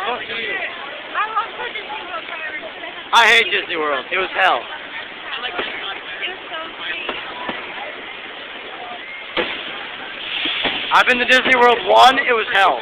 Fuck you. I love the Disney World forever. I hate Disney World. It was hell. It was so sweet. I've been to Disney World 1. It was hell.